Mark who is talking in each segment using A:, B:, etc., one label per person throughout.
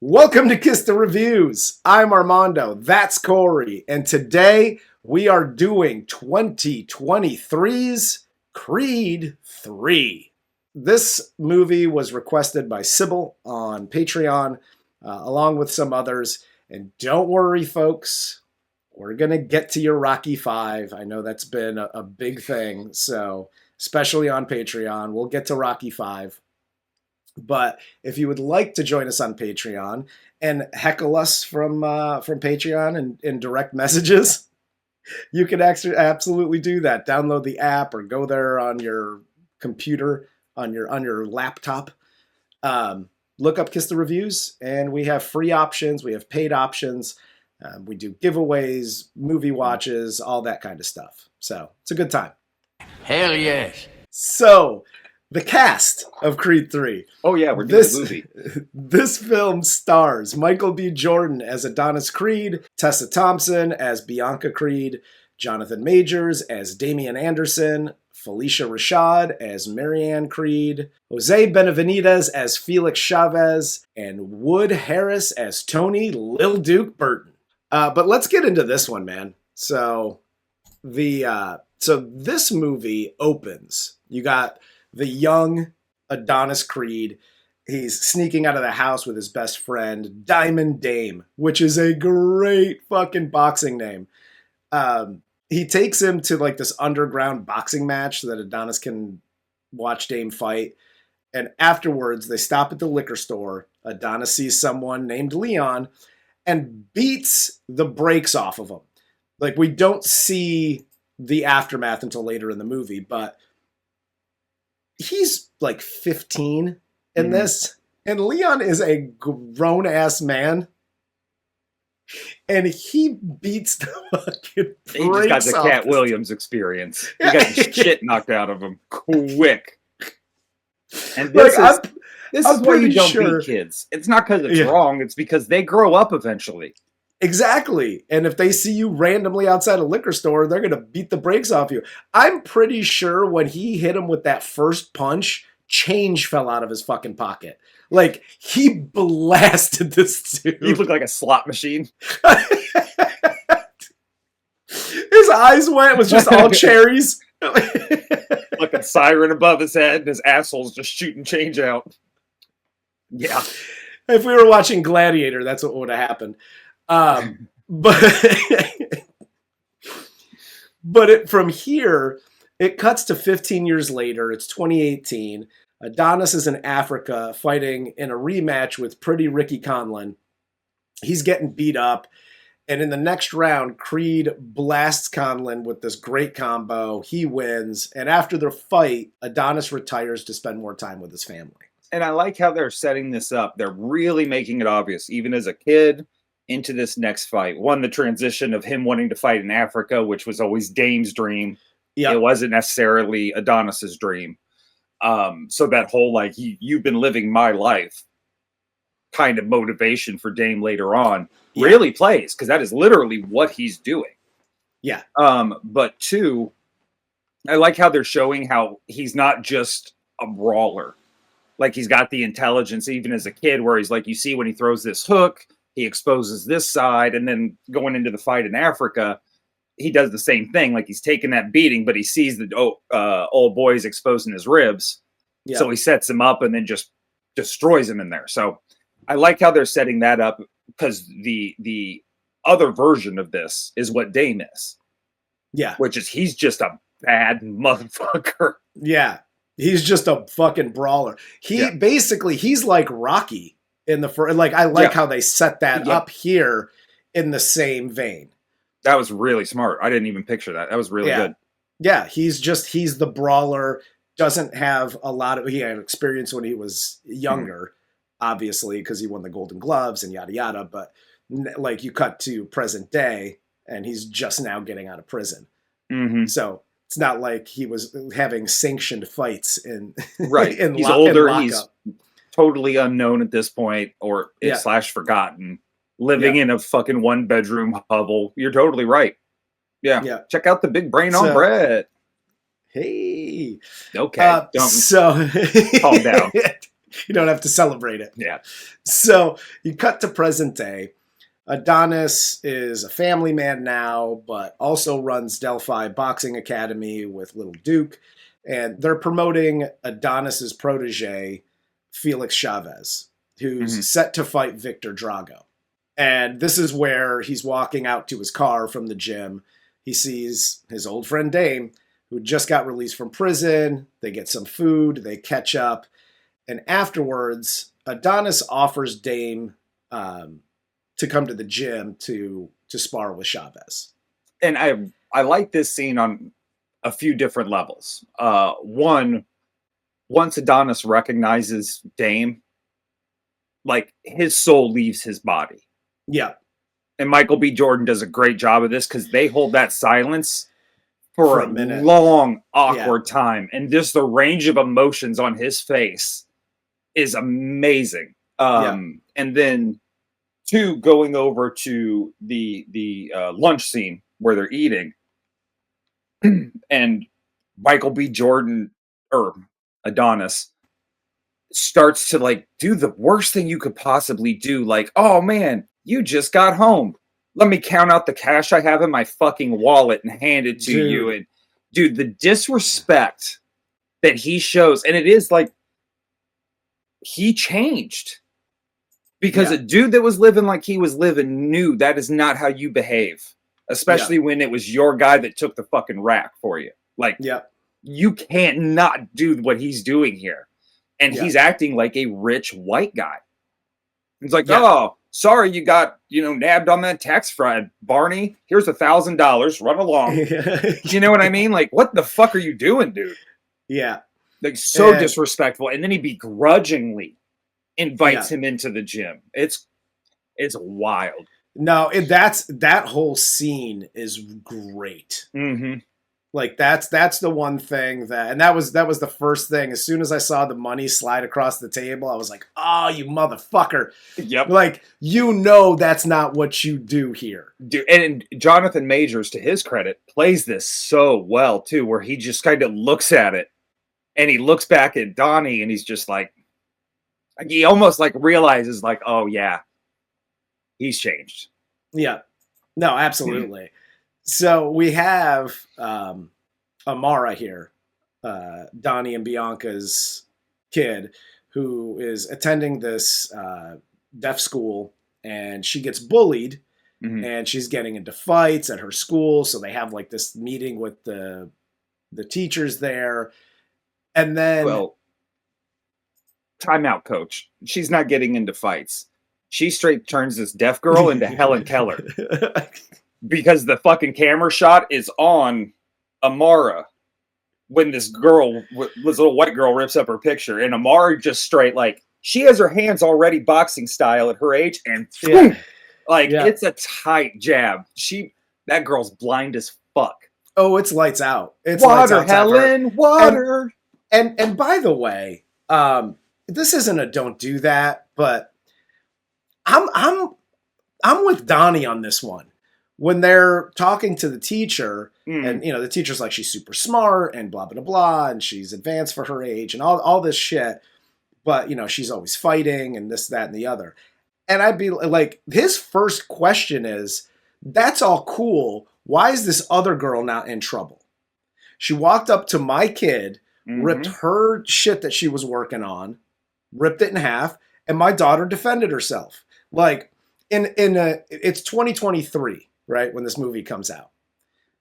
A: Welcome to Kiss the Reviews. I'm Armando, that's Corey, and today we are doing 2023's Creed 3. This movie was requested by Sybil on Patreon, along with some others, and don't worry folks, we're going to get to your Rocky 5. I know that's been a big thing, so especially on Patreon, we'll get to Rocky 5. But if you would like to join us on Patreon and heckle us from Patreon in direct messages, you can actually absolutely do that. Download the app or go there on your computer, on your laptop. Look up Kiss the Reviews, and we have free options. We have paid options. We do giveaways, movie watches, all that kind of stuff. So it's a good time.
B: Hell yes.
A: So, the cast of Creed 3.
C: Oh yeah, we're doing the movie.
A: This film stars Michael B. Jordan as Adonis Creed, Tessa Thompson as Bianca Creed, Jonathan Majors as Damian Anderson, Phylicia Rashad as Marianne Creed, Jose Benavidez as Felix Chavez, and Wood Harris as Tony Lil Duke Burton. But let's get into this one, man. So this movie opens. You got the young Adonis Creed. He's sneaking out of the house with his best friend, Diamond Dame, which is a great fucking boxing name. He takes him to like this underground boxing match so that Adonis can watch Dame fight. And afterwards, they stop at the liquor store. Adonis sees someone named Leon and beats the brakes off of him. Like, we don't see the aftermath until later in the movie, but he's like 15 in this, and Leon is a grown-ass man, and he beats the fucking brakes.
C: He just got the Cat Williams experience. He got the shit knocked out of him quick. And this is why you don't beat kids. It's not because it's wrong. It's because they grow up eventually.
A: Exactly. And if they see you randomly outside a liquor store, they're going to beat the brakes off you. I'm pretty sure when he hit him with that first punch, change fell out of his fucking pocket. Like, he blasted this dude.
C: He looked like a slot machine.
A: His eyes went, it was just all cherries.
C: Like a siren above his head, and his asshole's just shooting change out. Yeah.
A: If we were watching Gladiator, that's what would have happened. But from here, it cuts to 15 years later. It's 2018. Adonis is in Africa fighting in a rematch with Pretty Ricky Conlon. He's getting beat up. And in the next round, Creed blasts Conlon with this great combo. He wins. And after the fight, Adonis retires to spend more time with his family.
C: And I like how they're setting this up. They're really making it obvious, even as a kid, into this next fight. One, the transition of him wanting to fight in Africa, which was always Dame's dream. Yep. It wasn't necessarily Adonis's dream. So that whole, like, you've been living my life kind of motivation for Dame later on really plays, because that is literally what he's doing.
A: Yeah.
C: But two, I like how they're showing how he's not just a brawler. Like, he's got the intelligence, even as a kid, where he's like, you see when he throws this hook, he exposes this side, and then going into the fight in Africa, he does the same thing. Like, he's taking that beating, but he sees the old boy's exposing his ribs. Yeah. So he sets him up and then just destroys him in there. So I like how they're setting that up, because the other version of this is what Dame is.
A: Yeah.
C: Which is, he's just a bad motherfucker.
A: Yeah. He's just a fucking brawler. Basically, he's like Rocky. In the first, like, I like how they set that up here in the same vein.
C: That was really smart. I didn't even picture that. That was really good.
A: Yeah, he's the brawler. Doesn't have a lot of. He had experience when he was younger, obviously, because he won the Golden Gloves and yada yada. But like, you cut to present day, and he's just now getting out of prison. Mm-hmm. So it's not like he was having sanctioned fights in
C: right. He's older. He's totally unknown at this point, or / forgotten, living in a fucking 1-bedroom hovel. You're totally right. Yeah. Check out the big brain on Brett.
A: Hey.
C: Okay.
A: So
C: calm down.
A: You don't have to celebrate it.
C: Yeah.
A: So you cut to present day. Adonis is a family man now, but also runs Delphi Boxing Academy with Little Duke. And they're promoting Adonis's protege, Felix Chavez, who's set to fight Victor Drago. And this is where he's walking out to his car from the gym. He sees his old friend Dame, who just got released from prison. They get some food, they catch up. And afterwards, Adonis offers Dame to come to the gym to spar with Chavez.
C: And I like this scene on a few different levels. One, once Adonis recognizes Dame, like his soul leaves his body.
A: Yeah.
C: And Michael B. Jordan does a great job of this because they hold that silence for a
A: minute.
C: long, awkward time. And just the range of emotions on his face is amazing. And then two, going over to the lunch scene where they're eating, and Michael B. Jordan, or Adonis, starts to like do the worst thing you could possibly do. Like, oh man, you just got home. Let me count out the cash I have in my fucking wallet and hand it to you. And dude, the disrespect that he shows, and it is like he changed. Because a dude that was living like he was living knew that is not how you behave. Especially when it was your guy that took the fucking rack for you. Like, you can't not do what he's doing here. And he's acting like a rich white guy. He's like, oh, sorry you got, nabbed on that tax fraud, Barney. Here's $1,000. Run along. You know what I mean? Like, what the fuck are you doing, dude?
A: Yeah.
C: Like, so disrespectful. And then he begrudgingly invites him into the gym. It's wild.
A: No, that whole scene is great.
C: Mm-hmm.
A: Like that's the one thing that was the first thing. As soon as I saw the money slide across the table, I was like, "Oh, you motherfucker!"
C: Yep.
A: Like that's not what you do here,
C: dude. And Jonathan Majors, to his credit, plays this so well too, where he just kind of looks at it, and he looks back at Donnie, and he's just like he almost like realizes, like, "Oh yeah, he's changed."
A: Yeah. No, absolutely. So we have Amara here, Donnie and Bianca's kid, who is attending this deaf school, and she gets bullied, and she's getting into fights at her school. So they have like this meeting with the teachers there, and then
C: timeout, coach. She's not getting into fights. She straight turns this deaf girl into Helen Keller. Because the fucking camera shot is on Amara when this girl, this little white girl, rips up her picture. And Amara just straight, like, she has her hands already boxing style at her age. And it's a tight jab. That girl's blind as fuck.
A: Oh, it's lights out. It's
C: water,
A: lights out,
C: Helen, water.
A: And by the way, this isn't a don't do that, but I'm with Donnie on this one. When they're talking to the teacher, and the teacher's like, she's super smart and blah blah blah, and she's advanced for her age and all this shit, but she's always fighting and this, that, and the other. And I'd be like, his first question is, "That's all cool. Why is this other girl not in trouble? She walked up to my kid, ripped her shit that she was working on, ripped it in half, and my daughter defended herself." Like it's 2023. Right, when this movie comes out.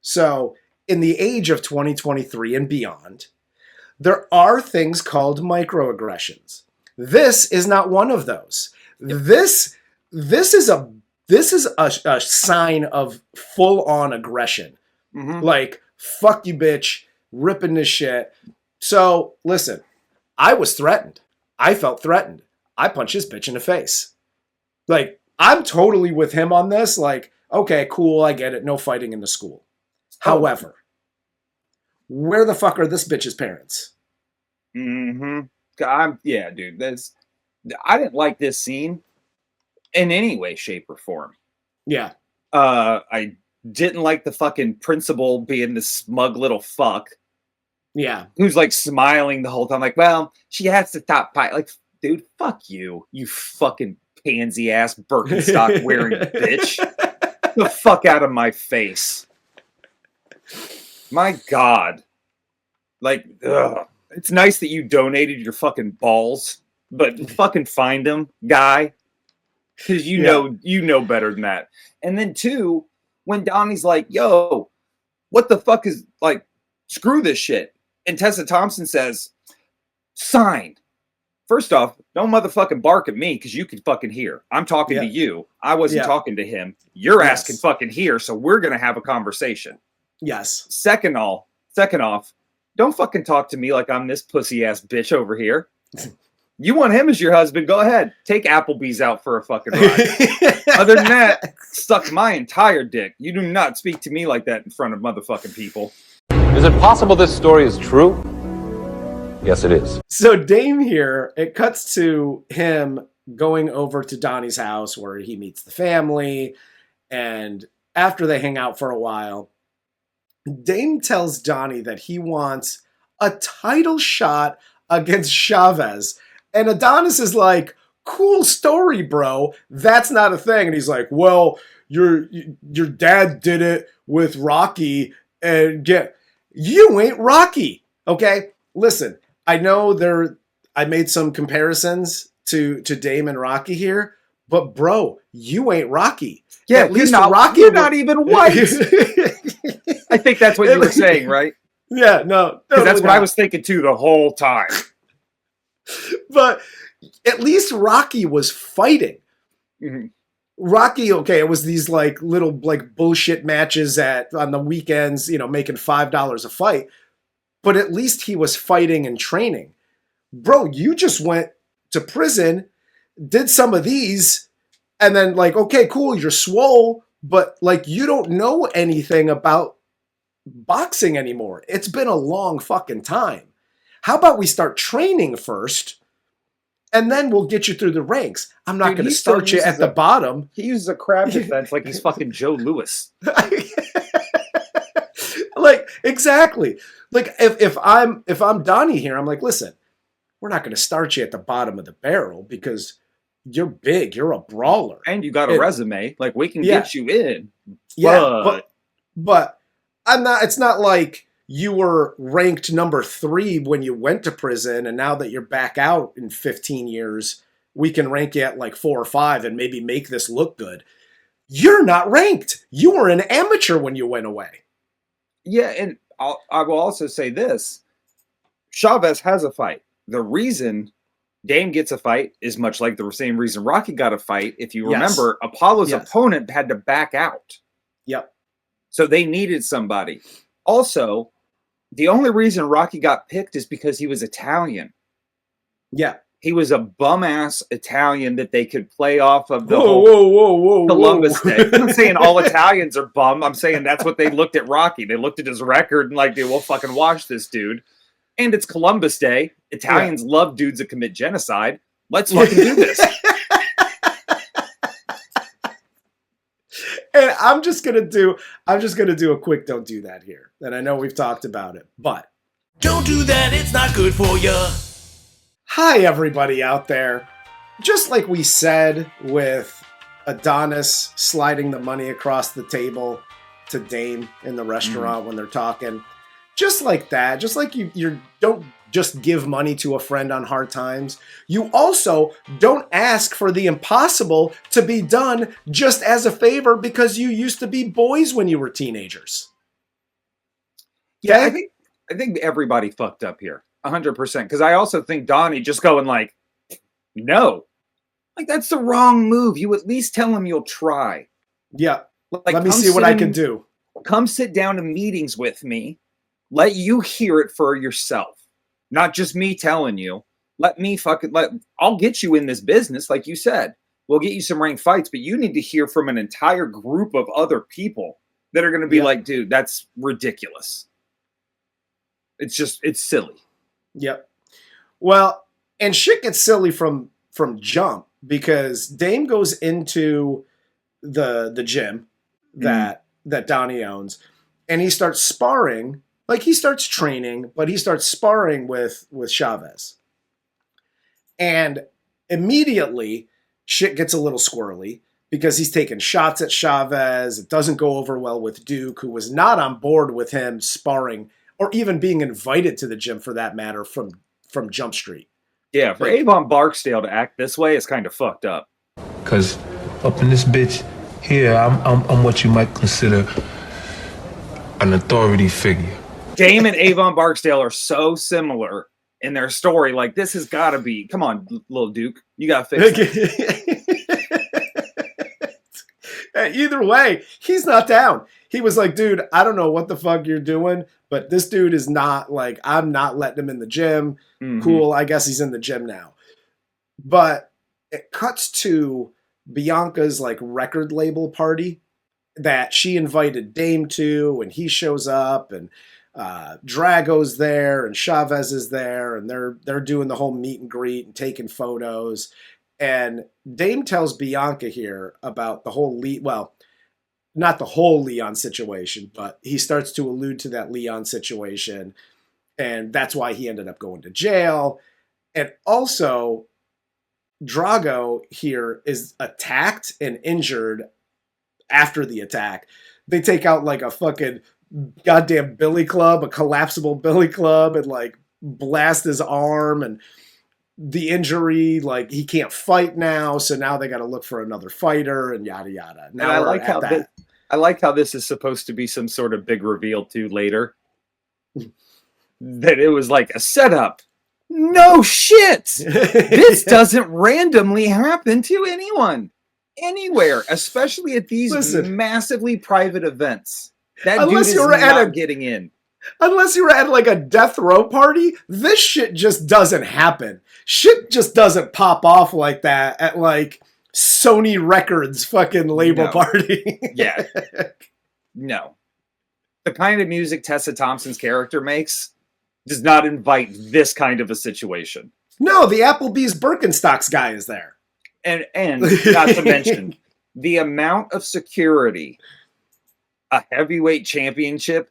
A: So in the age of 2023 and beyond, there are things called microaggressions. This is not one of those. This is a sign of full-on aggression. Like, fuck you, bitch, ripping this shit. So listen, I was threatened. I felt threatened. I punched this bitch in the face. Like, I'm totally with him on this. Like, okay, cool, I get it. No fighting in the school. However, where the fuck are this bitch's parents?
C: Yeah, dude. I didn't like this scene in any way, shape, or form.
A: Yeah.
C: I didn't like the fucking principal being this smug little fuck.
A: Yeah.
C: Who's like smiling the whole time, like, well, she has to stop fight. Like, dude, fuck you, you fucking pansy ass Birkenstock wearing bitch. The fuck out of my face. My God. Like, ugh. It's nice that you donated your fucking balls, but fucking find them, guy. Because you know better than that. And then two, when Donnie's like, yo, what the fuck is, like, screw this shit. And Tessa Thompson says, sign. First off, don't motherfucking bark at me because you can fucking hear. I'm talking to you. I wasn't talking to him. Your ass can fucking hear, so we're going to have a conversation.
A: Yes.
C: Second off, don't fucking talk to me like I'm this pussy ass bitch over here. You want him as your husband? Go ahead. Take Applebee's out for a fucking ride. Other than that, suck my entire dick. You do not speak to me like that in front of motherfucking people.
D: Is it possible this story is true? Yes, it is.
A: So Dame here, it cuts to him going over to Donnie's house where he meets the family. And after they hang out for a while, Dame tells Donnie that he wants a title shot against Chavez. And Adonis is like, cool story, bro. That's not a thing. And he's like, well, your dad did it with Rocky. And you ain't Rocky. Okay? Listen, I know I made some comparisons to Dame and Rocky here. But, bro, you ain't Rocky.
C: Yeah, at least Rocky. You're not even white. I think that's what you were saying, right?
A: Yeah, no.
C: Because that's what I was thinking, too, the whole time.
A: But at least Rocky was fighting.
C: Mm-hmm.
A: Rocky, okay, it was these like little like bullshit matches on the weekends, making $5 a fight. But at least he was fighting and training. Bro, you just went to prison, did some of these, and then like, okay, cool, you're swole, but like you don't know anything about boxing anymore. It's been a long fucking time. How about we start training first, and then we'll get you through the ranks? I'm not going to start you at the bottom.
C: He uses a crab defense like he's fucking Joe Louis.
A: Like, exactly. Like, if I'm Donnie here, I'm like, listen, we're not going to start you at the bottom of the barrel because you're big. You're a brawler.
C: And you got a resume. Like, we can get you in.
A: Yeah, but I'm not. It's not like you were ranked number 3 when you went to prison, and now that you're back out in 15 years, we can rank you at like 4 or 5 and maybe make this look good. You're not ranked. You were an amateur when you went away.
C: Yeah, and I will also say this. Chavez has a fight. The reason Dame gets a fight is much like the same reason Rocky got a fight. If you remember, Apollo's opponent had to back out.
A: Yep.
C: So they needed somebody. Also, the only reason Rocky got picked is because he was Italian.
A: Yeah.
C: He was a bum-ass Italian that they could play off of the whole Columbus Day. I'm not saying all Italians are bum. I'm saying that's what they looked at Rocky. They looked at his record and like, we'll fucking watch this dude. And it's Columbus Day. Italians love dudes that commit genocide. Let's fucking do this.
A: And I'm just gonna do a quick don't do that here. And I know we've talked about it, but
B: don't do that, it's not good for you.
A: Hi everybody out there. Just like we said with Adonis sliding the money across the table to Dame in the restaurant when they're talking. Just like that, just like you don't just give money to a friend on hard times. You also don't ask for the impossible to be done just as a favor because you used to be boys when you were teenagers.
C: Yeah, I think everybody fucked up here, 100%. Because I also think Donnie just going like, no, like that's the wrong move. You at least tell him you'll try.
A: Yeah,
C: like,
A: let me see what I can do.
C: Come sit down in meetings with me. Let you hear it for yourself. Not just me telling you. I'll get you in this business, like you said. We'll get you some ranked fights, but you need to hear from an entire group of other people that are going to be like, dude, that's ridiculous. It's silly.
A: Yep. Well, and shit gets silly from jump because Dame goes into the gym that Donnie owns, and he starts sparring. Like, he starts training, but he starts sparring with Chavez. And immediately, shit gets a little squirrely because he's taking shots at Chavez. It doesn't go over well with Duke, who was not on board with him sparring or even being invited to the gym, for that matter, from Jump Street.
C: Yeah, for Avon Barksdale to act this way is kind of fucked up.
E: Cause up in this bitch here, I'm what you might consider an authority figure.
C: Dame and Avon Barksdale are so similar in their story. Like, this has got to be. Come on, little Duke, you got to fix it.
A: Either way, he's not down. He was like, dude, I don't know what the fuck you're doing, but this dude is not like, I'm not letting him in the gym. Mm-hmm. Cool, I guess he's in the gym now. But it cuts to Bianca's like record label party that she invited Dame to, and he shows up, and Drago's there, and Chavez is there, and they're doing the whole meet and greet and taking photos. And Dame tells Bianca here about the whole not the whole Leon situation, but he starts to allude to that Leon situation, and that's why he ended up going to jail. And also, Drago here is attacked and injured after the attack. They take out like a fucking goddamn billy club, a collapsible billy club, and like blast his arm, and the injury, like he can't fight now, so now they got to look for another fighter, and yada yada. Now
C: I like how this is supposed to be some sort of big reveal too later. That it was like a setup. No shit! This doesn't randomly happen to anyone, anywhere, especially at these massively private events. That dude is not getting in.
A: Unless you were at like a death row party, this shit just doesn't happen. Shit just doesn't pop off like that at like Sony Records fucking label party.
C: Yeah. No. The kind of music Tessa Thompson's character makes does not invite this kind of a situation.
A: No, the Applebee's Birkenstocks guy is there.
C: And not to mention the amount of security a heavyweight championship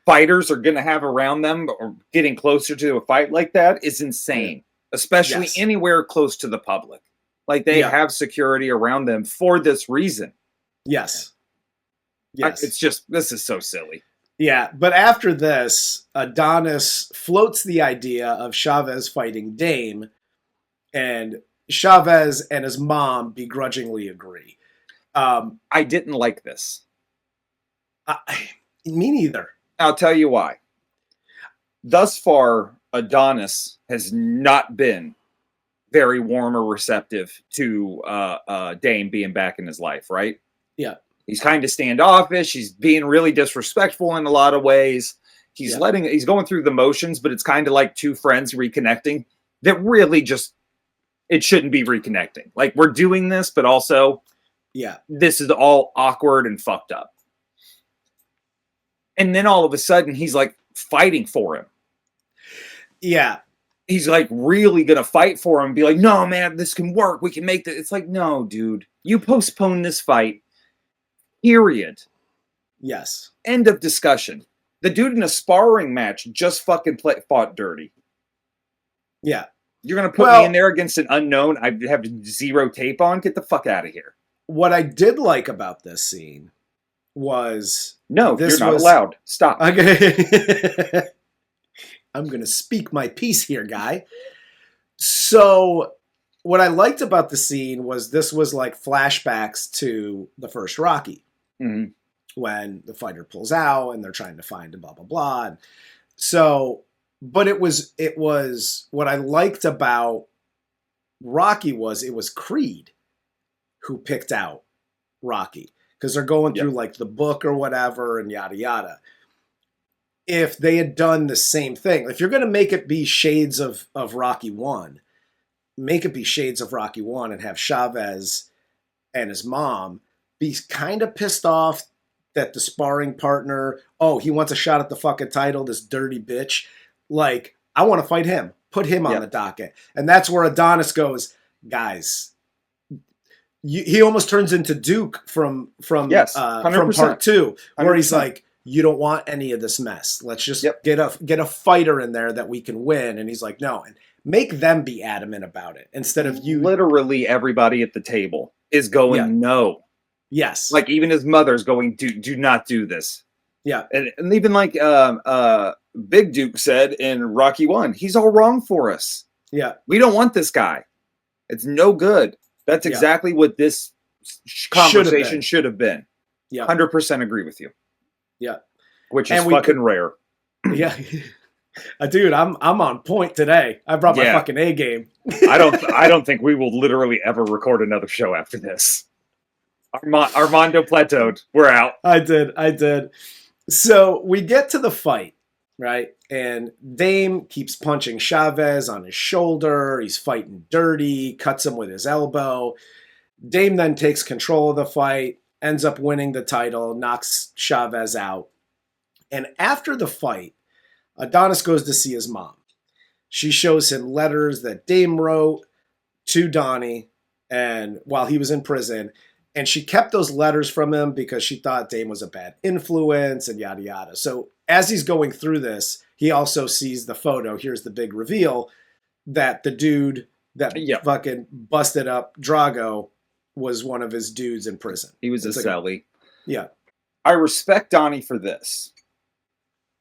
C: fighters are going to have around them or getting closer to a fight like that is insane, especially anywhere close to the public. Like they have security around them for this reason.
A: Yes.
C: It's just, this is so silly.
A: Yeah. But after this, Adonis floats the idea of Chavez fighting Dame, and Chavez and his mom begrudgingly agree.
C: I didn't like this.
A: Me neither.
C: I'll tell you why. Thus far, Adonis has not been very warm or receptive to Dame being back in his life, right?
A: Yeah.
C: He's kind of standoffish. He's being really disrespectful in a lot of ways. He's he's going through the motions, but it's kind of like two friends reconnecting that really just, it shouldn't be reconnecting. Like, we're doing this, but also, this is all awkward and fucked up. And then all of a sudden, he's like fighting for him.
A: Yeah.
C: He's like really going to fight for him. Be like, no, man, this can work. We can make this. It's like, no, dude. You postpone this fight. Period.
A: Yes.
C: End of discussion. The dude in a sparring match just fucking fought dirty.
A: Yeah.
C: You're going to put me in there against an unknown I have zero tape on? Get the fuck out of here.
A: What I did like about this scene was...
C: No, you're not allowed. Stop.
A: Okay. I'm going to speak my piece here, guy. So what I liked about the scene was this was like flashbacks to the first Rocky.
C: Mm-hmm.
A: When the fighter pulls out and they're trying to find a blah, blah, blah. And so, but it was what I liked about Rocky was it was Creed who picked out Rocky. Because they're going through like the book or whatever and yada yada. If they had done the same thing, if you're going to make it be shades of Rocky 1, make it be shades of Rocky 1 and have Chavez and his mom be kind of pissed off that the sparring partner, he wants a shot at the fucking title, this dirty bitch. Like, I want to fight him. Put him on the docket. And that's where Adonis goes, guys... he almost turns into Duke from part 2, where 100%. He's like, you don't want any of this mess. Let's just
C: Yep.
A: get a fighter in there that we can win. And he's like, no, and make them be adamant about it instead of you.
C: Literally everybody at the table is going, no.
A: Yes.
C: Like even his mother's going, do not do this.
A: Yeah.
C: And even like Big Duke said in Rocky 1, he's all wrong for us.
A: Yeah.
C: We don't want this guy. It's no good. That's exactly what this conversation should have been.
A: Yeah.
C: 100% agree with you.
A: Yeah.
C: Which is fucking rare.
A: Yeah. Dude, I'm on point today. I brought my fucking A game.
C: I don't think we will literally ever record another show after this. Armando plateaued. We're out.
A: I did. So we get to the fight, right? And Dame keeps punching Chavez on his shoulder. He's fighting dirty, cuts him with his elbow. Dame then takes control of the fight, ends up winning the title, knocks Chavez out. And after the fight, Adonis goes to see his mom. She shows him letters that Dame wrote to Donnie and while he was in prison. And she kept those letters from him because she thought Dame was a bad influence and yada yada. So as he's going through this, he also sees the photo. Here's the big reveal that the dude that fucking busted up Drago was one of his dudes in prison.
C: He was a celly.
A: Yeah.
C: I respect Donnie for this.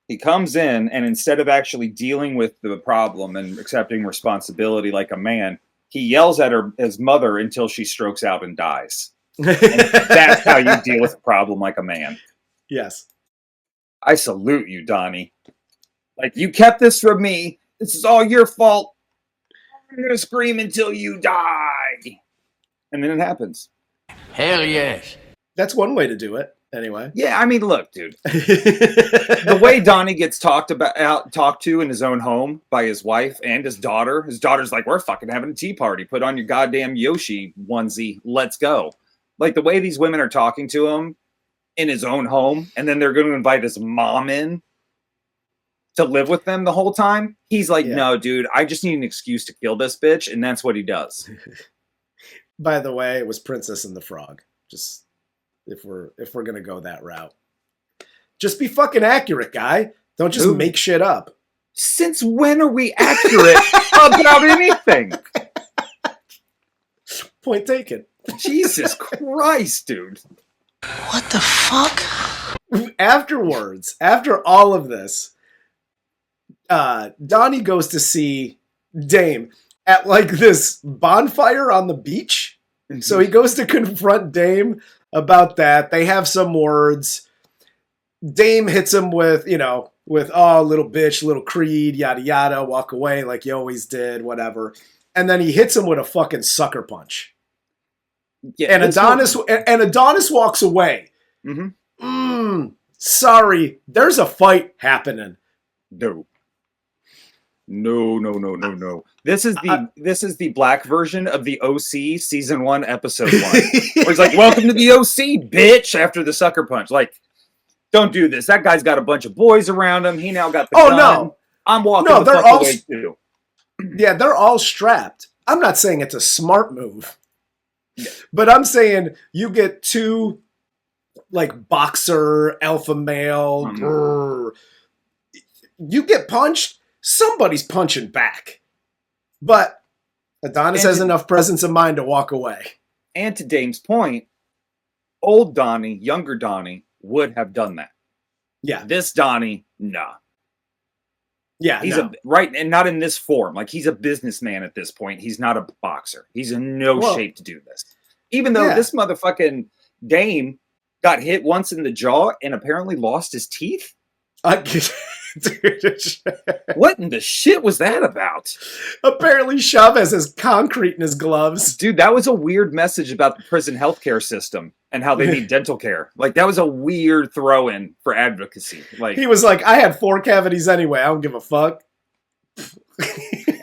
C: He comes in and instead of actually dealing with the problem and accepting responsibility like a man, he yells at his mother until she strokes out and dies. And that's how you deal with a problem like a man.
A: Yes.
C: I salute you, Donnie. Like, you kept this from me. This is all your fault. I'm going to scream until you die. And then it happens.
B: Hell yes.
A: That's one way to do it, anyway.
C: Yeah, I mean, look, dude. The way Donnie gets talked to in his own home by his wife and his daughter's like, we're fucking having a tea party. Put on your goddamn Yoshi onesie. Let's go. Like, the way these women are talking to him in his own home, and then they're going to invite his mom in to live with them the whole time. He's like, no, dude, I just need an excuse to kill this bitch, and that's what he does.
A: By the way, it was Princess and the Frog. Just if we're going to go that route. Just be fucking accurate, guy. Don't just make shit up.
C: Since when are we accurate about anything?
A: Point taken.
C: Jesus Christ, dude.
B: What the fuck?
A: Afterwards, after all of this, Donnie goes to see Dame at like this bonfire on the beach. Mm-hmm. So he goes to confront Dame about that. They have some words. Dame hits him with, oh, little bitch, little creed, yada, yada, walk away like you always did, whatever. And then he hits him with a fucking sucker punch. Yeah, and Adonis walks away. Mm-hmm. Sorry, there's a fight happening.
C: No. This is the black version of the OC season 1 episode 1. Where it's like, welcome to the OC, bitch, after the sucker punch. Like, don't do this. That guy's got a bunch of boys around him. He now got the gun. No. I'm walking the fuck away too.
A: Yeah, they're all strapped. I'm not saying it's a smart move. But I'm saying you get two, like, boxer, alpha male. You get punched, somebody's punching back. But Adonis has enough presence of mind to walk away.
C: And to Dame's point, old Donnie, younger Donnie, would have done that.
A: Yeah.
C: This Donnie, nah.
A: Yeah,
C: he's right, and not in this form. Like, he's a businessman at this point. He's not a boxer. He's in no shape to do this. Even though this motherfucking Dame got hit once in the jaw and apparently lost his teeth. What in the shit was that about?
A: Apparently Chavez has concrete in his gloves.
C: Dude, that was a weird message about the prison healthcare system and how they need dental care. Like, that was a weird throw-in for advocacy. Like,
A: he was like, I had 4 cavities anyway. I don't give a fuck.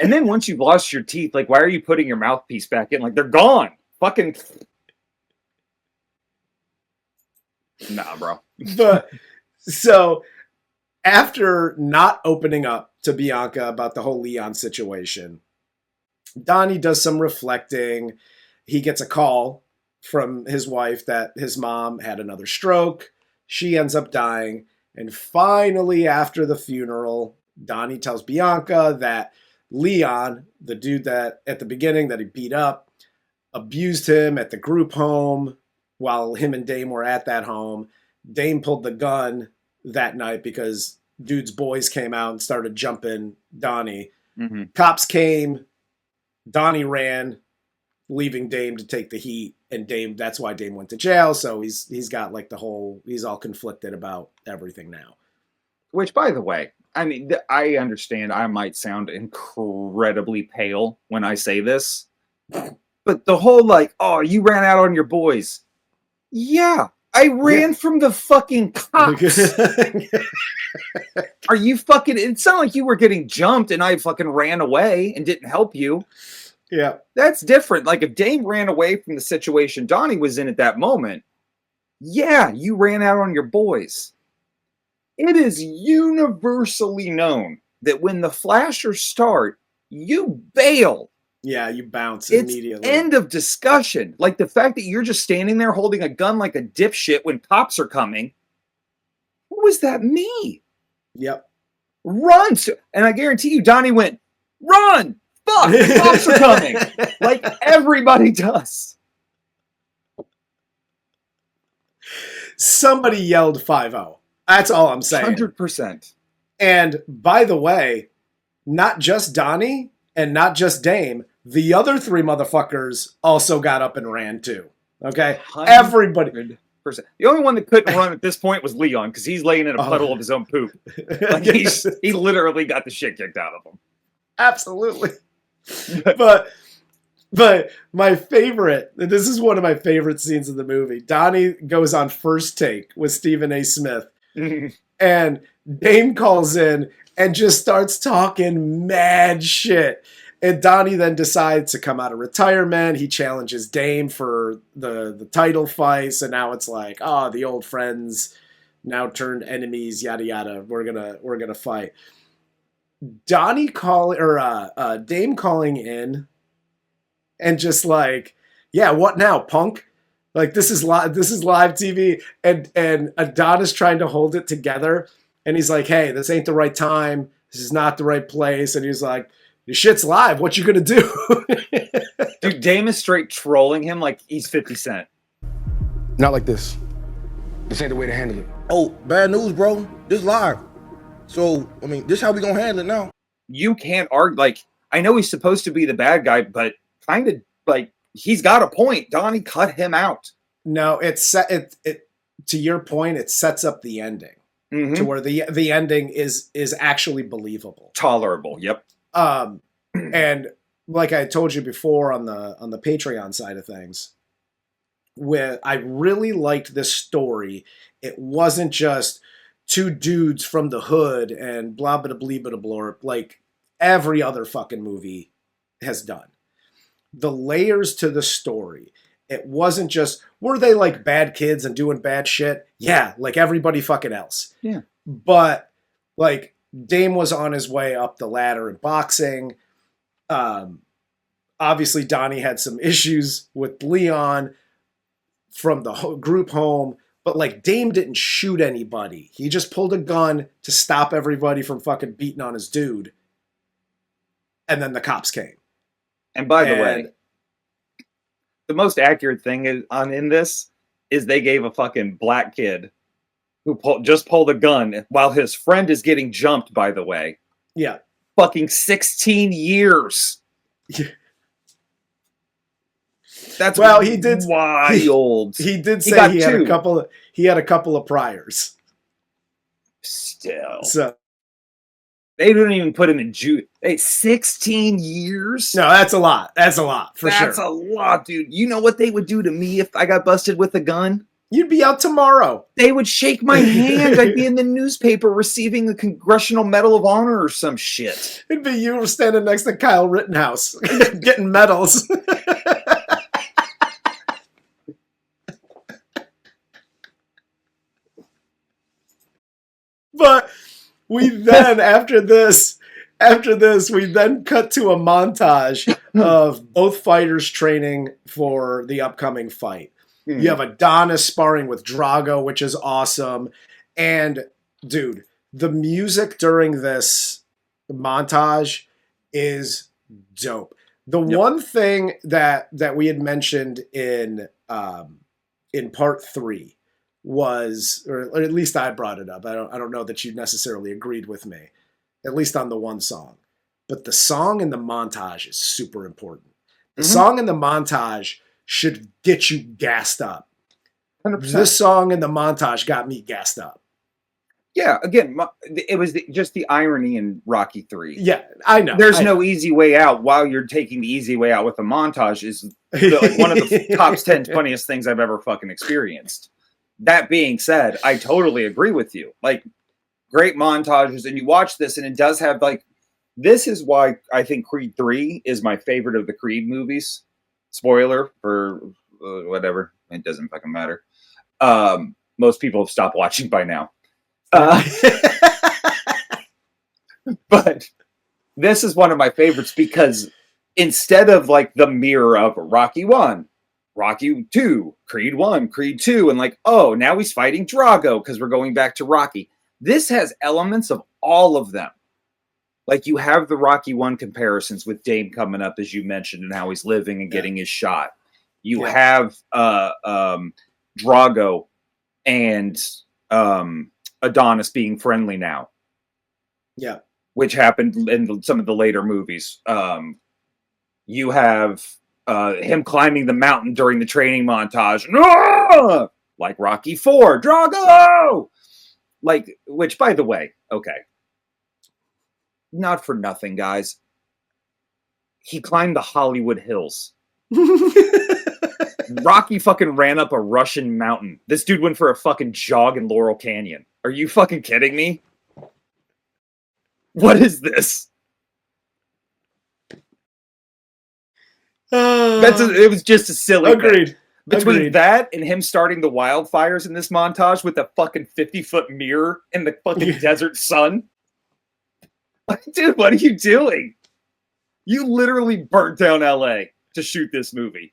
C: And then once you've lost your teeth, like, why are you putting your mouthpiece back in? Like, they're gone. Fucking. Nah, bro.
A: But so after not opening up to Bianca about the whole Leon situation, Donnie does some reflecting. He gets a call from his wife that his mom had another stroke. She ends up dying. And finally, after the funeral, Donnie tells Bianca that Leon, the dude that at the beginning that he beat up, abused him at the group home while him and Dame were at that home. Dame pulled the gun that night because dude's boys came out and started jumping Donnie.
C: Mm-hmm.
A: Cops came. Donnie ran, leaving Dame to take the heat. And Dame, that's why Dame went to jail. So he's got like he's all conflicted about everything now.
C: Which, by the way, I mean, I understand I might sound incredibly pale when I say this, but the whole like, oh, you ran out on your boys. Yeah, I ran from the fucking cops. Are you fucking, it sounded like you were getting jumped and I fucking ran away and didn't help you.
A: Yeah.
C: That's different. Like if Dame ran away from the situation Donnie was in at that moment, yeah, you ran out on your boys. It is universally known that when the flashers start, you bail.
A: Yeah, you bounce
C: It's
A: immediately.
C: End of discussion. Like the fact that you're just standing there holding a gun like a dipshit when cops are coming. What was that me?
A: Yep.
C: Run! And I guarantee you, Donnie went, run! Fuck, the cops are coming. Like everybody does.
A: Somebody yelled 5-0. That's all I'm saying.
C: 100%.
A: And by the way, not just Donnie and not just Dame, the other three motherfuckers also got up and ran too. Okay?
C: 100%.
A: Everybody.
C: The only one that couldn't run at this point was Leon because he's laying in a puddle of his own poop. Like he literally got the shit kicked out of him.
A: Absolutely. But my favorite, this is one of my favorite scenes in the movie. Donnie goes on First Take with Stephen A. Smith. And Dame calls in and just starts talking mad shit. And Donnie then decides to come out of retirement. He challenges Dame for the title fight. So now it's like, oh, the old friends now turned enemies, yada yada. We're gonna fight. Dame calling in and just like, yeah, what now, punk? Like this is live TV, and Adonis trying to hold it together, and he's like, hey, this ain't the right time. This is not the right place. And he's like, your shit's live. What you gonna do?
C: Dude, Dame is straight trolling him like he's 50 Cent.
F: Not like this. This ain't the way to handle it.
G: Oh, bad news, bro. This live. So, I mean, this how we gonna handle it now.
C: You can't argue. Like, I know he's supposed to be the bad guy, but kind of like he's got a point. Donnie cut him out.
A: No, it to your point, it sets up the ending to where the ending is actually believable,
C: tolerable. Yep.
A: And like I told you before on the Patreon side of things, where I really liked this story. It wasn't just two dudes from the hood and blah blah blah blah blah like every other fucking movie has done. The layers to the story. It wasn't just, were they like bad kids and doing bad shit? Yeah, like everybody fucking else.
C: Yeah.
A: But like Dame was on his way up the ladder in boxing. Obviously Donnie had some issues with Leon from the group home, but like Dame didn't shoot anybody. He just pulled a gun to stop everybody from fucking beating on his dude. And then the cops came.
C: And by the way, the most accurate thing in this is they gave a fucking black kid who just pulled a gun while his friend is getting jumped, by the way.
A: Yeah.
C: Fucking 16 years. That's
A: he did
C: wild.
A: He did say he had a couple of priors.
C: Still.
A: So
C: they didn't even put him in juice. 16 years?
A: No, that's a lot. That's a lot, for sure.
C: That's a lot, dude. You know what they would do to me if I got busted with a gun?
A: You'd be out tomorrow.
C: They would shake my hand. I'd be in the newspaper receiving the Congressional Medal of Honor or some shit.
A: It'd be you standing next to Kyle Rittenhouse getting medals. But we then, after this, we then cut to a montage of both fighters training for the upcoming fight. You have Adonis sparring with Drago, which is awesome. And dude, the music during this montage is dope. The one thing that we had mentioned in part 3 was, or at least I brought it up. I don't know that you necessarily agreed with me, at least on the one song. But the song in the montage is super important. The song in the montage should get you gassed up.
C: 100%.
A: This song in the montage got me gassed up.
C: Yeah, again, it was just the irony in Rocky 3.
A: Yeah, I know.
C: There's no easy way out. While you're taking the easy way out with the montage is one of the top 10 funniest things I've ever fucking experienced. That being said, I totally agree with you. Like, great montages, and you watch this, and it does have, like, this is why I think Creed 3 is my favorite of the Creed movies. Spoiler for whatever. It doesn't fucking matter. Most people have stopped watching by now. But this is one of my favorites because instead of like the mirror of Rocky 1, Rocky 2, Creed 1, Creed 2, and like, oh, now he's fighting Drago because we're going back to Rocky. This has elements of all of them. Like you have the Rocky 1 comparisons with Dame coming up, as you mentioned, and how he's living and getting his shot. You have Drago and Adonis being friendly now.
A: Yeah.
C: Which happened in some of the later movies. You have him climbing the mountain during the training montage. Like Rocky 4, Drago! Like, which, by the way, okay. Not for nothing, guys. He climbed the Hollywood Hills. Rocky fucking ran up a Russian mountain. This dude went for a fucking jog in Laurel Canyon. Are you fucking kidding me? What is this? It was just a silly
A: Agreed.
C: thing. Between that and him starting the wildfires in this montage with a fucking 50-foot mirror in the fucking desert sun. Dude, what are you doing? You literally burnt down LA to shoot this movie.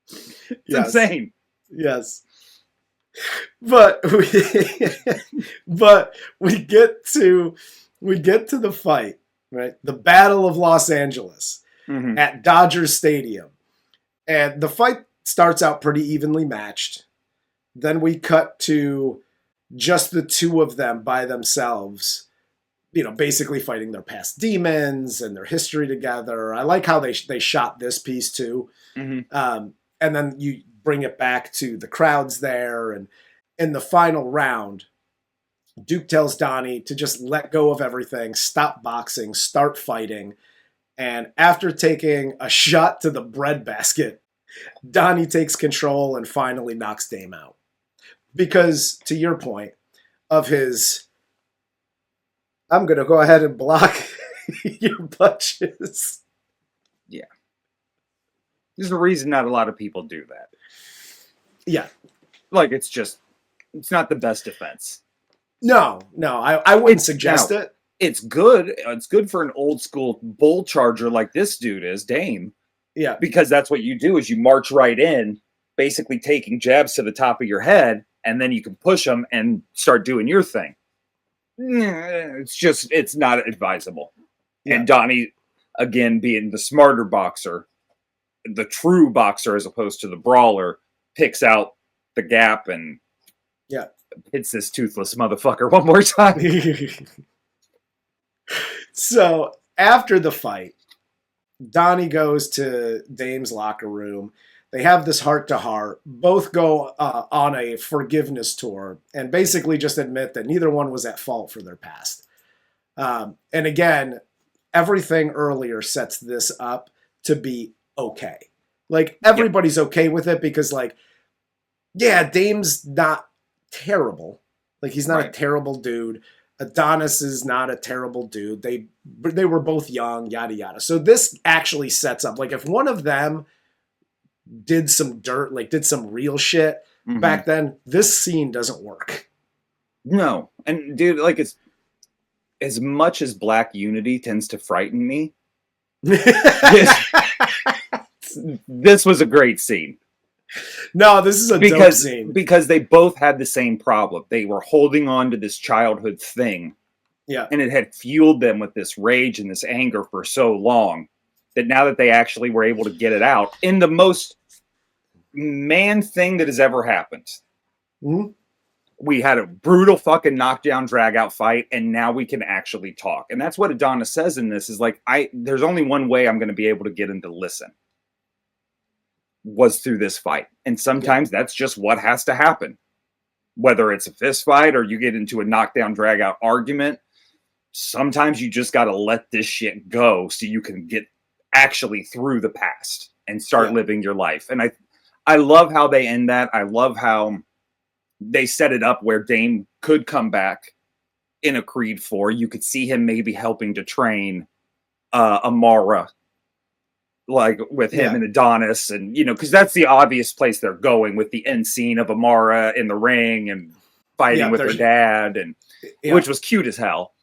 C: It's insane.
A: Yes. But we get to the fight, right? The Battle of Los Angeles at Dodger Stadium. And the fight starts out pretty evenly matched. Then we cut to just the two of them by themselves, you know, basically fighting their past demons and their history together. I like how they shot this piece too. And then you bring it back to the crowds there. And in the final round, Duke tells Donnie to just let go of everything, stop boxing, start fighting. And after taking a shot to the breadbasket, Donnie takes control and finally knocks Dame out. Because, to your point, of his, I'm going to go ahead and block your punches.
C: Yeah. There's a reason not a lot of people do that.
A: Yeah.
C: Like, it's not the best defense.
A: No, I wouldn't suggest it.
C: It's good. It's good for an old school bull charger like this dude is, Dame.
A: Yeah.
C: Because that's what you do is you march right in, basically taking jabs to the top of your head, and then you can push them and start doing your thing. It's not advisable. Yeah. And Donnie, again, being the smarter boxer, the true boxer as opposed to the brawler, picks out the gap and hits this toothless motherfucker one more time.
A: So after the fight, Donnie goes to Dame's locker room. They have this heart-to-heart. Both go on a forgiveness tour and basically just admit that neither one was at fault for their past. And again, everything earlier sets this up to be okay. Like, everybody's okay with it because, like, yeah, Dame's not terrible. Like, he's not a terrible dude. Adonis is not a terrible dude. They were both young, yada, yada. So this actually sets up, like, if one of them did some dirt, like, did some real shit back then, this scene doesn't work. No.
C: And, dude, like, it's as much as black unity tends to frighten me, this was a great scene.
A: No, this is a dope scene.
C: Because they both had the same problem. They were holding on to this childhood thing.
A: Yeah.
C: And it had fueled them with this rage and this anger for so long that now that they actually were able to get it out in the most man thing that has ever happened.
A: Mm-hmm.
C: We had a brutal fucking knockdown drag out fight, and now we can actually talk. And that's what Adonis says in this is like, there's only one way I'm going to be able to get him to listen was through this fight. And sometimes that's just what has to happen. Whether it's a fist fight or you get into a knockdown drag out argument, sometimes you just got to let this shit go so you can get actually through the past and start living your life. And I love how they end that. I love how they set it up where Dame could come back in a Creed 4. You could see him maybe helping to train Amara, like with him and Adonis, and because that's the obvious place they're going with the end scene of Amara in the ring and fighting with her dad, and which was cute as hell.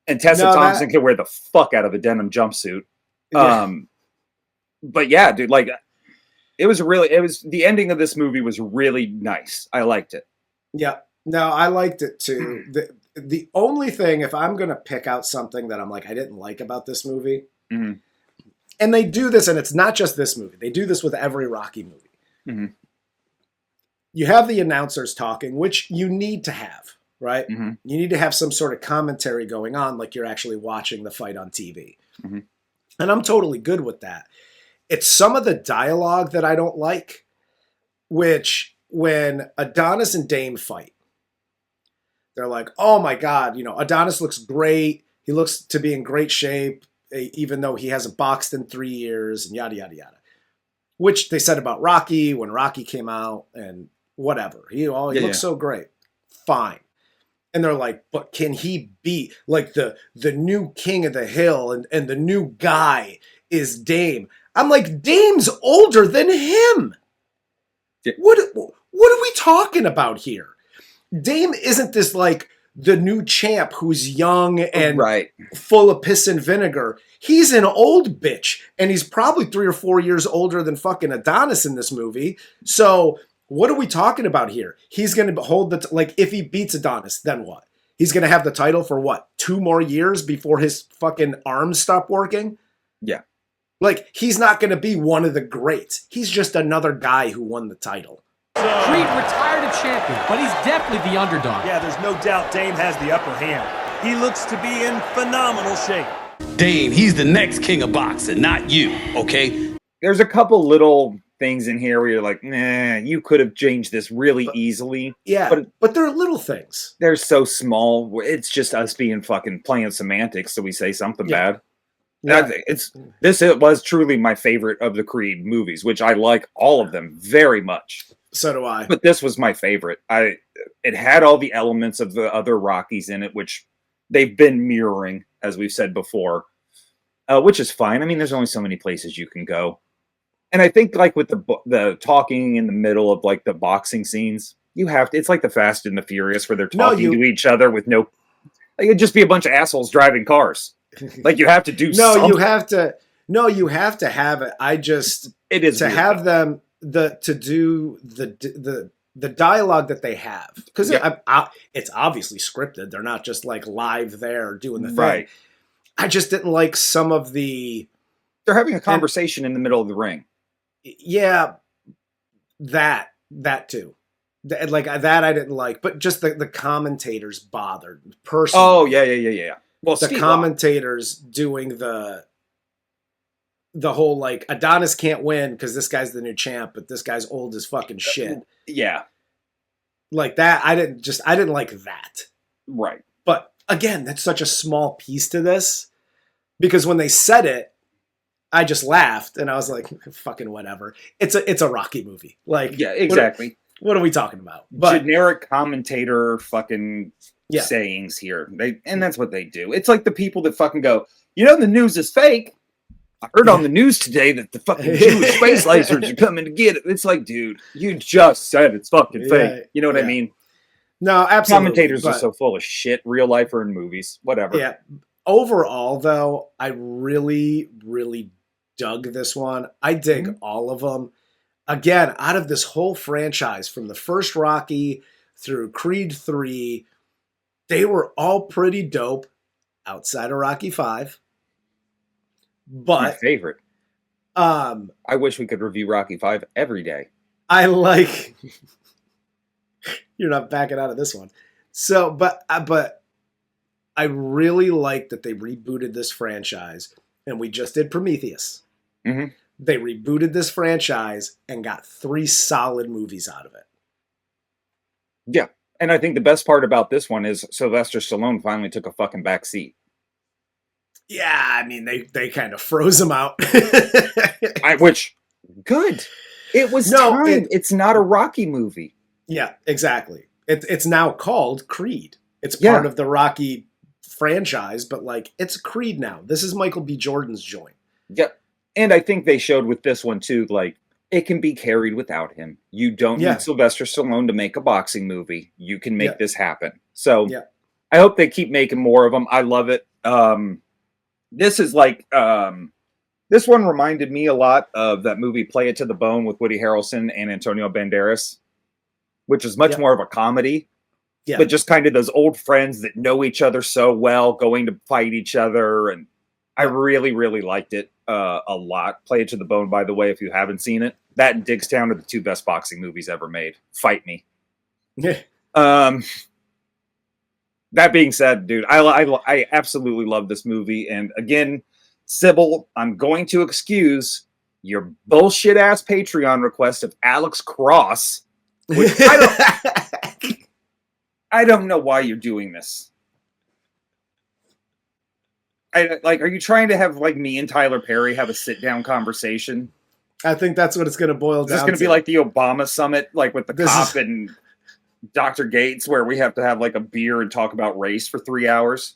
C: And Tessa Thompson can wear the fuck out of a denim jumpsuit. But yeah, dude, like the ending of this movie was really nice. I liked it.
A: Yeah. No, I liked it too. The only thing, if I'm going to pick out something that I'm like, I didn't like about this movie, and they do this, and it's not just this movie. They do this with every Rocky movie. You have the announcers talking, which you need to have, right? You need to have some sort of commentary going on, like you're actually watching the fight on TV. And I'm totally good with that. It's some of the dialogue that I don't like, which when Adonis and Dame fight, they're like, oh my God, Adonis looks great. He looks to be in great shape, even though he hasn't boxed in 3 years and yada, yada, yada. Which they said about Rocky when Rocky came out and whatever. He looks so great. Fine. And they're like, but can he beat like the new king of the hill and the new guy is Dame? I'm like, Dame's older than him. Yeah. What are we talking about here? Dame isn't this like the new champ who's young and full of piss and vinegar. He's an old bitch, and he's probably 3 or 4 years older than fucking Adonis in this movie. So what are we talking about here? He's going to hold if he beats Adonis, then what? He's going to have the title for what? 2 more years before his fucking arms stop working?
C: Yeah.
A: Like, he's not going to be one of the greats. He's just another guy who won the title.
H: Creed retired a champion, but he's definitely the underdog.
I: Yeah, there's no doubt Dame has the upper hand. He looks to be in phenomenal shape.
J: Dame, he's the next king of boxing, not you, okay?
C: There's a couple little things in here where you're like, nah, you could have changed this really easily.
A: Yeah, but they're little things.
C: They're so small. It's just us being fucking playing semantics, so we say something bad. Yeah. It was truly my favorite of the Creed movies, which I like all of them very much.
A: So do I.
C: But this was my favorite. It had all the elements of the other Rockies in it, which they've been mirroring, as we've said before, which is fine. I mean, there's only so many places you can go. And I think like with the talking in the middle of like the boxing scenes, you have to, it's like the Fast and the Furious where they're talking to each other with like it'd just be a bunch of assholes driving cars. Like you have to do something.
A: You have to have it. It is to have them to do the dialogue that they have, because it's obviously scripted. They're not just like live there doing the thing. Right. I just didn't like some of the.
C: They're having a conversation in the middle of the ring.
A: Yeah, that too. Like that I didn't like, but just the commentators bothered personally.
C: Oh yeah. Well,
A: the commentators doing the whole like Adonis can't win because this guy's the new champ, but this guy's old as fucking shit.
C: Yeah,
A: like that. I didn't like that.
C: Right.
A: But again, that's such a small piece to this, because when they said it, I just laughed and I was like, fucking whatever. It's a Rocky movie. Like,
C: yeah, exactly.
A: What are we talking about? But,
C: generic commentator fucking sayings here. And that's what they do. It's like the people that fucking go, the news is fake. I heard on the news today that the fucking Jewish space lasers are coming to get it. It's like, dude, you just said it's fucking fake. You know what I mean?
A: No, absolutely.
C: Commentators are so full of shit, real life or in movies, whatever.
A: Yeah. Overall, though, I really, really dug this one. I dig all of them. again, out of this whole franchise, from the first Rocky through Creed 3, they were all pretty dope outside of Rocky 5. But
C: My favorite. I wish we could review Rocky 5 every day.
A: I like... You're not backing out of this one. So, but I really like that they rebooted this franchise, and we just did Prometheus.
C: Mm-hmm.
A: They rebooted this franchise and got 3 solid movies out of it.
C: Yeah. And I think the best part about this one is Sylvester Stallone finally took a fucking back seat.
A: Yeah, I mean, they kind of froze him out.
C: Which, good. It was time. It's not a Rocky movie.
A: Yeah, exactly. It's now called Creed. It's part of the Rocky franchise, but like, it's Creed now. This is Michael B. Jordan's joint.
C: Yep. And I think they showed with this one too, like, it can be carried without him. You don't need Sylvester Stallone to make a boxing movie. You can make this happen. So I hope they keep making more of them. I love it. This is like, this one reminded me a lot of that movie Play It to the Bone with Woody Harrelson and Antonio Banderas, which is much more of a comedy, but just kind of those old friends that know each other so well, going to fight each other. And I really, really liked it a lot. Play It to the Bone, by the way, if you haven't seen it. That and Digstown are the 2 best boxing movies ever made. Fight me.
A: Yeah.
C: That being said, dude, I absolutely love this movie. And again, Sybil, I'm going to excuse your bullshit ass Patreon request of Alex Cross. Which I don't know why you're doing this. Are you trying to have like me and Tyler Perry have a sit down conversation?
A: I think that's what it's going to boil down to.
C: Is this going to be like the Obama summit, like with the cop and Dr. Gates, where we have to have like a beer and talk about race for 3 hours?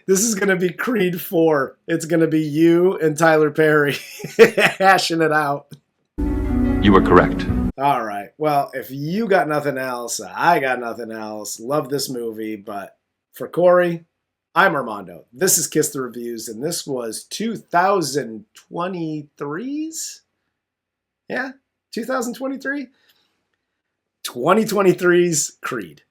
A: This is going to be Creed 4. It's going to be you and Tyler Perry hashing it out.
D: You were correct.
A: All right. Well, if you got nothing else, I got nothing else. Love this movie. But for Corey, I'm Armando. This is Kiss the Reviews, and this was 2023's? Yeah, 2023? 2023's Creed.